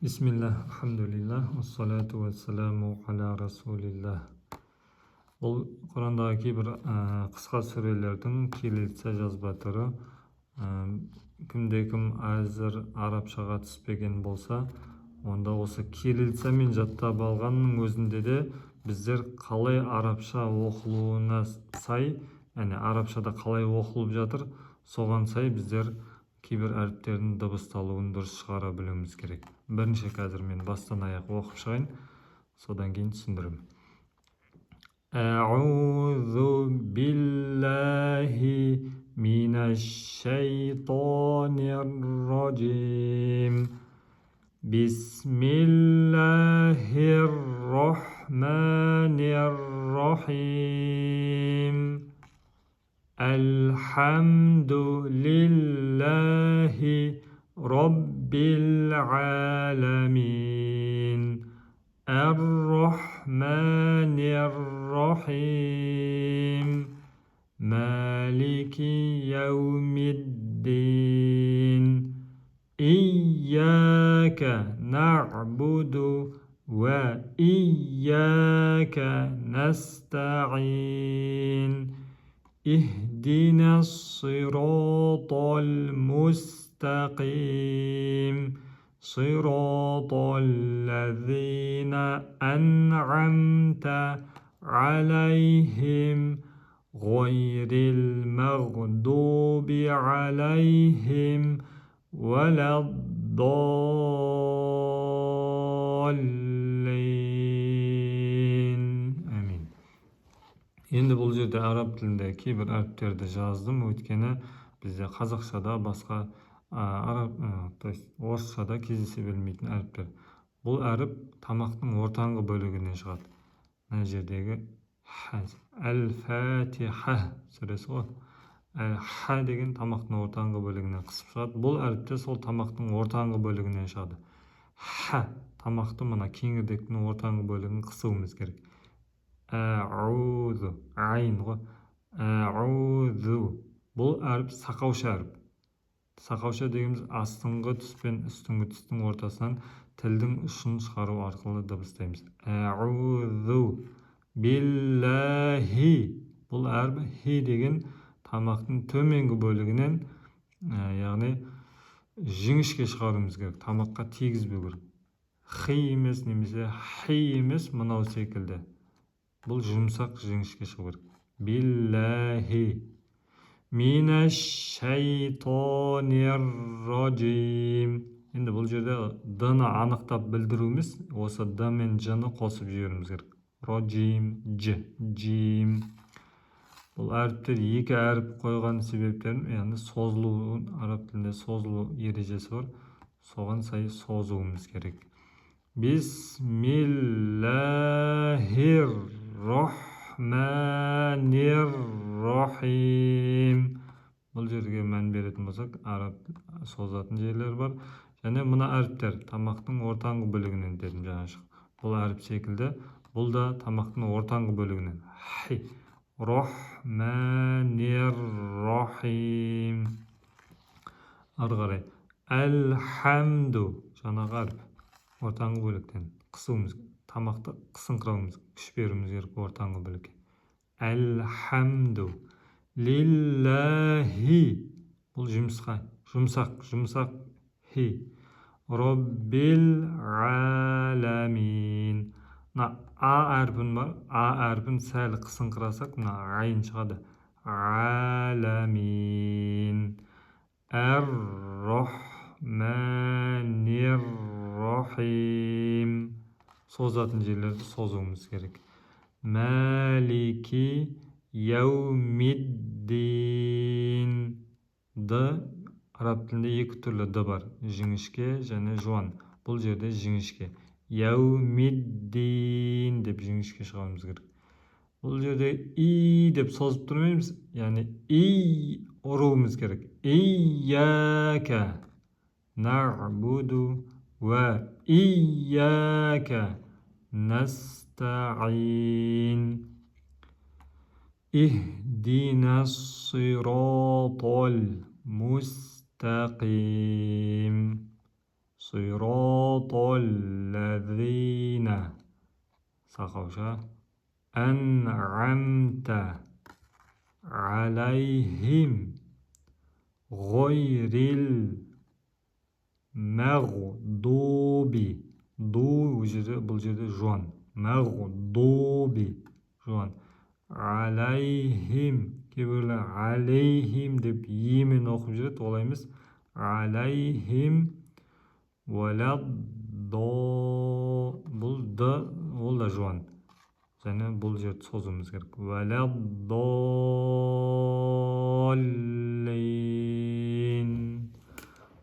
Бисмиллах, алхамдулиллах, ассалату вассаламу аля расулиллах. Бұл Құрандағы кейбір қысқа сүрелердің кириллица жазба түрі. Кімде-кім әзір арабшаға түспеген болса, онда осы кириллицамен жаттап алғанның өзінде де біздер қалай арабша оқылуына сай, яғни арабшада қалай оқылып жатыр, соған сай біздер кейбір әріптердің дыбысталуын дұрыс шығара білуіміз керек. Бірінші қазір мен бастан аяқ оқып шығайын, содан кейін түсіндіремін. Аузу биллахи минаш шайтанир раджим. Бисмиллахир рахманир рахим. Алхамдулиллахи Rabbil alamin. Ar-Rahmanir Rahim. Maliki yawmiddin. İyyâke na'budu ve iyyâke nesta'in. İhdina sıratal mustaqim. Sıratal lezîne en'amte aleyhim. Gayril mağdubi aleyhim veleddallin. Амин. Енді бұл жерде араб тілінде кейбір әріптерді жаздым, өйткені бізде қазақшада басқа орысшада кездесе бермейтін әріптер. Бұл әріп тамақтың ортаңғы бөлігінен шығады. Мына жердегі әл-фәтиха сүресі ғой. Ха деген тамақтың ортаңғы бөлігінен қысып шығады. Бұл әріпте сол тамақтың ортаңғы бөлігінен шығады. Ха тамақты мына кеңірдектің ортаңғы бөлігін қысуымыз керек. Аузу айн ғой. Аузу. Бұл әріп сақауша әріп. Сақауша дегеніміз астыңғы түс пен үстіңгі түстің ортасынан тілдің ұшын шығару арқылы дыбыстаймыз. Аузу биллахи. Бұл әріп хи деген тамақтың төменгі бөлігінен, яғни жіңішке шығаруымыз керек. Тамаққа тигізбеу керек. Хи емес, немесе хи емес, мынау секілді. Бұл жұмсақ жіңішке шығу керек. Биллахи. Минаш шайтанир раджим. Енді бұл жерде д-ны анықтап білдіруіміз, осы д мен ж-ны қосып жіберуіміз керек. Раджим, ж, джим. Бұл әріптер екі әріп қойған себептерін, яғни созылу, араб тілінде созылу ережесі бар. Соған сай созуымыз керек. Бисмиллахир-рахманир-рахим. Бұл жерге мән беретін болсақ, араб созатын жерлер бар. Және мына әріптер тамақтың ортаңғы бөлігінен дедім жаңа шық. Бұл әріп секілді, бұл да тамақтың ортаңғы бөлігінен. Рахманир-рахим. Ары қарай. Әлхамду. Жаңағы әріп. Ортаңғы бөліктен қысуымыз, тамақты қысыңқырауымыз, күш беруіміз керек ортаңғы бөлікке. Әлхамду лиллахи. Бұл жұмсақ хи. Роббил аламин. Мына а әрпін бар. А әрпін сәл қысыңқырасақ, мына айын шығады. Аламин. Ар-рахманир-рахим. Созатын жерлерді созуымыз керек. Малики яумиддин. Д араб тілінде екі түрлі д бар. Жіңішке және жуан. Бұл жерде жіңішке. Яумиддин деп жіңішке шығаруымыз керек. Бұл жерде и деп созып тұрмаймыз. Яғни и ұруымыз керек. Iyяка нa'буду ва iyяка нестаин. Ихдинас сиратал мустақим. Sıratallezine. Sakavşa. En'amte aleyhim gayril mağdubi. Bu жерде жуан. Мағдуби жуан. Алейхим. Кейбіреулер алейхим деп емен оқып жүреді, олай емес. Алейхим бұл д, ол да жуан. Және бұл жерді созуымыз керек. Вәләддаллин.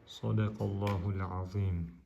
Садақаллахул азим.